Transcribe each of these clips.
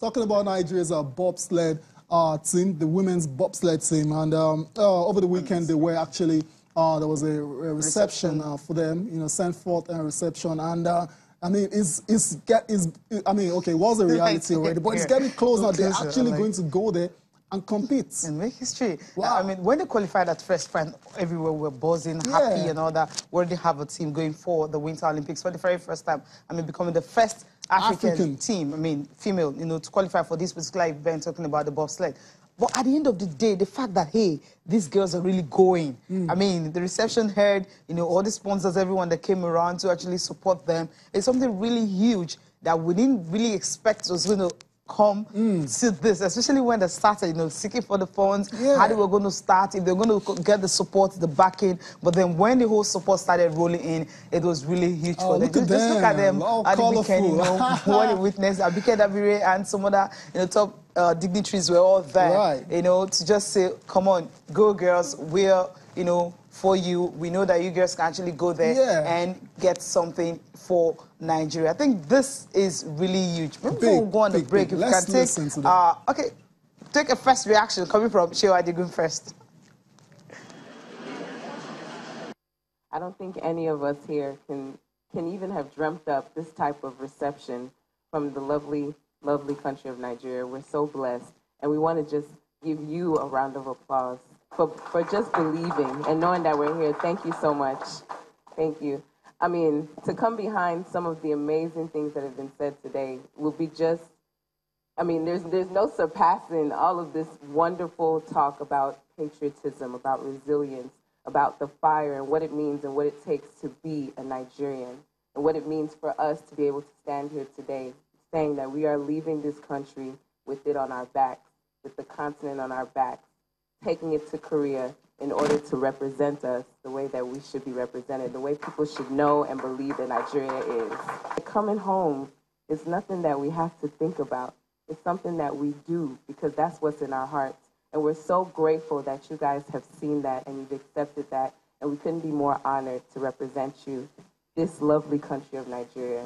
talking about Nigeria's bobsled team, the women's bobsled team, and over the weekend they were actually there was a reception for them, you know, sent forth a reception, and I mean, okay, it was a reality already, but it's getting close now. They're actually going to go there and compete. And make history. Wow. I mean, when they qualified at first, everywhere were buzzing, happy and all that. We already have a team going for the Winter Olympics for the very first time. I mean, becoming the first African team, I mean, female, you know, to qualify for this particular event, talking about the bobsled. But at the end of the day, the fact that, hey, these girls are really going. I mean, the reception heard, you know, all the sponsors, everyone that came around to actually support them. It's something really huge that we didn't really expect was going to come to this, especially when they started, you know, seeking for the funds, how they were going to start, if they were going to get the support, the backing. But then when the whole support started rolling in, it was really huge for them. Just look at them at the weekend, you know, what they witnessed. Abike Dabire and some other, you know, top dignitaries were all there, you know, to just say, come on, go girls, we're, you know, for you. We know that you girls can actually go there and get something for Nigeria. I think this is really huge. Maybe before we go on the break, if you can take... okay, take a first reaction coming from Shewa Adigun first. I don't think any of us here can even have dreamt up this type of reception from the lovely, lovely country of Nigeria. We're so blessed, and we want to just give you a round of applause for just believing and knowing that we're here. Thank you so much. Thank you. I mean, to come behind some of the amazing things that have been said today will be just, I mean, there's no surpassing all of this wonderful talk about patriotism, about resilience, about the fire and what it means and what it takes to be a Nigerian, and what it means for us to be able to stand here today saying that we are leaving this country with it on our backs, with the continent on our backs, taking it to Korea in order to represent us the way that we should be represented, the way people should know and believe that Nigeria is. Coming home is nothing that we have to think about. It's something that we do because that's what's in our hearts. And we're so grateful that you guys have seen that and you've accepted that. And we couldn't be more honored to represent you, this lovely country of Nigeria,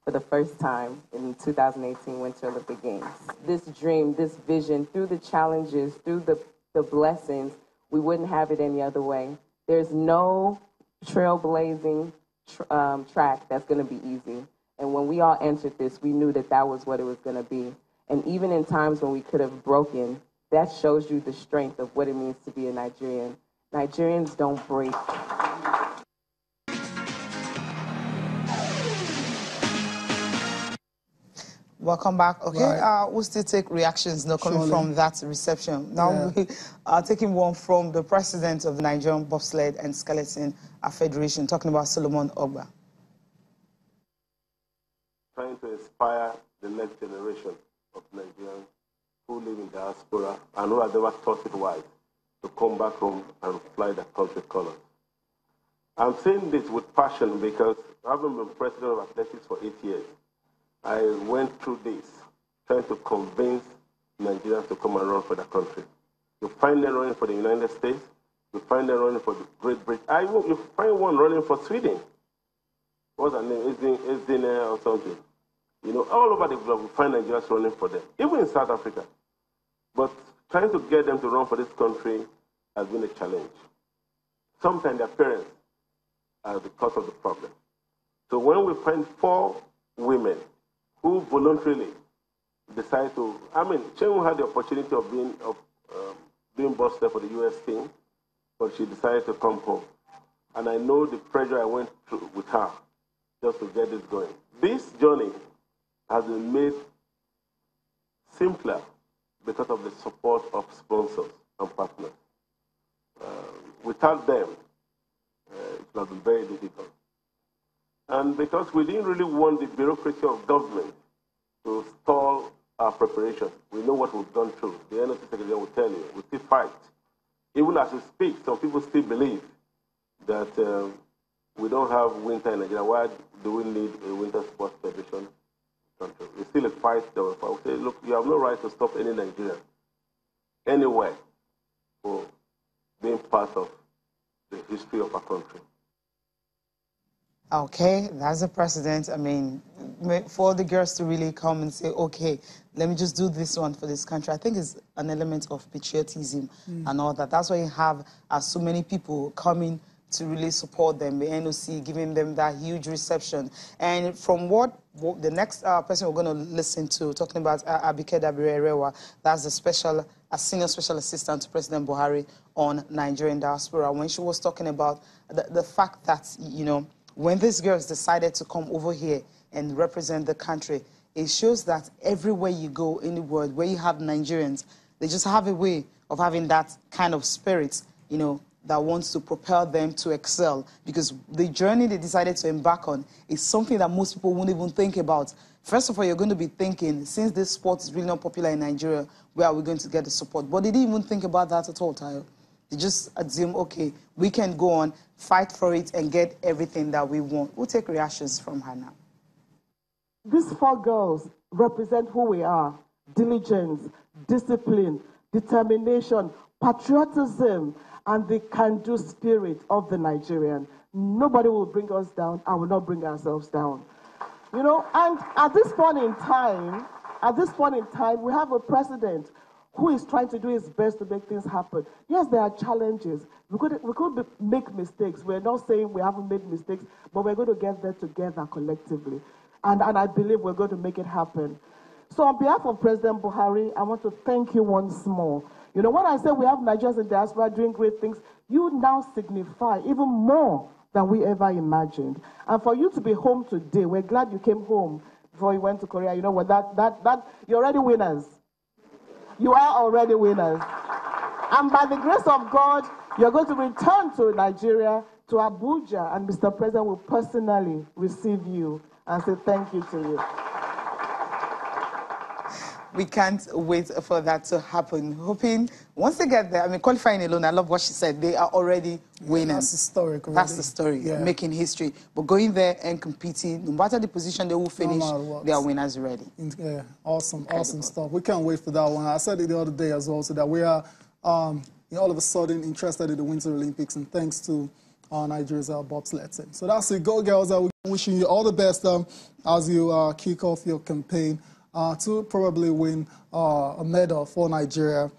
for the first time in 2018 Winter Olympic Games. This dream, this vision, through the challenges, through the blessings, we wouldn't have it any other way. There's no trailblazing track that's going to be easy. And when we all entered this, we knew that that was what it was going to be. And even in times when we could have broken, that shows you the strength of what it means to be a Nigerian. Nigerians don't break. Welcome back. Okay, we'll still take reactions now coming from that reception. Now we are taking one from the president of the Nigerian Bobsled and Skeleton Federation, talking about Solomon Ogba. Trying to inspire the next generation of Nigerians who live in diaspora and who have never thought it wise to come back home and fly their country colors. I'm saying this with passion because having been president of athletics for 8 years, I went through this, trying to convince Nigerians to come and run for the country. You find them running for the United States, you find them running for the Great Britain. You find one running for Sweden. What's her name? Isdin or something. You know, all over the globe, we find Nigerians running for them, even in South Africa. But trying to get them to run for this country has been a challenge. Sometimes their parents are the cause of the problem. So when we find 4 women who voluntarily decide to, I mean, Chenwu had the opportunity of being boss there for the U.S. team, but she decided to come home. And I know the pressure I went through with her just to get this going. This journey has been made simpler because of the support of sponsors and partners. Without them, it would have been very difficult. And because we didn't really want the bureaucracy of government to stall our preparation, we know what we've gone through. The NOC Secretary will tell you, we still fight. Even as we speak, some people still believe that we don't have winter in Nigeria. Why do we need a winter sports federation? It's still a fight that we fight. Say, look, you have no right to stop any Nigerian anywhere for being part of the history of our country. Okay, that's the precedent. I mean, for the girls to really come and say, okay, let me just do this one for this country, I think it's an element of patriotism and all that. That's why you have so many people coming to really support them, the NOC giving them that huge reception. And from what the next person we're going to listen to, talking about Abike Dabire-Erewa, that's a senior special assistant to President Buhari on Nigerian diaspora, when she was talking about the fact that, you know, when these girls decided to come over here and represent the country, it shows that everywhere you go in the world, where you have Nigerians, they just have a way of having that kind of spirit, you know, that wants to propel them to excel. Because the journey they decided to embark on is something that most people won't even think about. First of all, you're going to be thinking, since this sport is really not popular in Nigeria, where are we going to get the support? But they didn't even think about that at all, Tayo. They just assume, okay, we can go on, fight for it, and get everything that we want. We'll take reactions from her now. These 4 girls represent who we are: diligence, discipline, determination, patriotism, and the can-do spirit of the Nigerian. Nobody will bring us down. I will not bring ourselves down. You know, and at this point in time, we have a president who is trying to do his best to make things happen. Yes, there are challenges. We could make mistakes. We're not saying we haven't made mistakes, but we're going to get there together collectively. And I believe we're going to make it happen. So on behalf of President Buhari, I want to thank you once more. You know, when I say we have Nigerians in diaspora doing great things, you now signify even more than we ever imagined. And for you to be home today, we're glad you came home before you went to Korea. You know what, you're already winners. You are already winners. And by the grace of God, you're going to return to Nigeria, to Abuja, and Mr. President will personally receive you and say thank you to you. We can't wait for that to happen. Hoping once they get there, I mean, qualifying alone, I love what she said, they are already winning. That's historic already. That's the story, making history. But going there and competing, no matter the position they will finish, they are winners already. Yeah, awesome stuff. We can't wait for that one. I said it the other day as well, so that we are all of a sudden interested in the Winter Olympics, and thanks to Nigeria's bobsled team. So that's it. Go, girls. We're wishing you all the best as you kick off your campaign to probably win a medal for Nigeria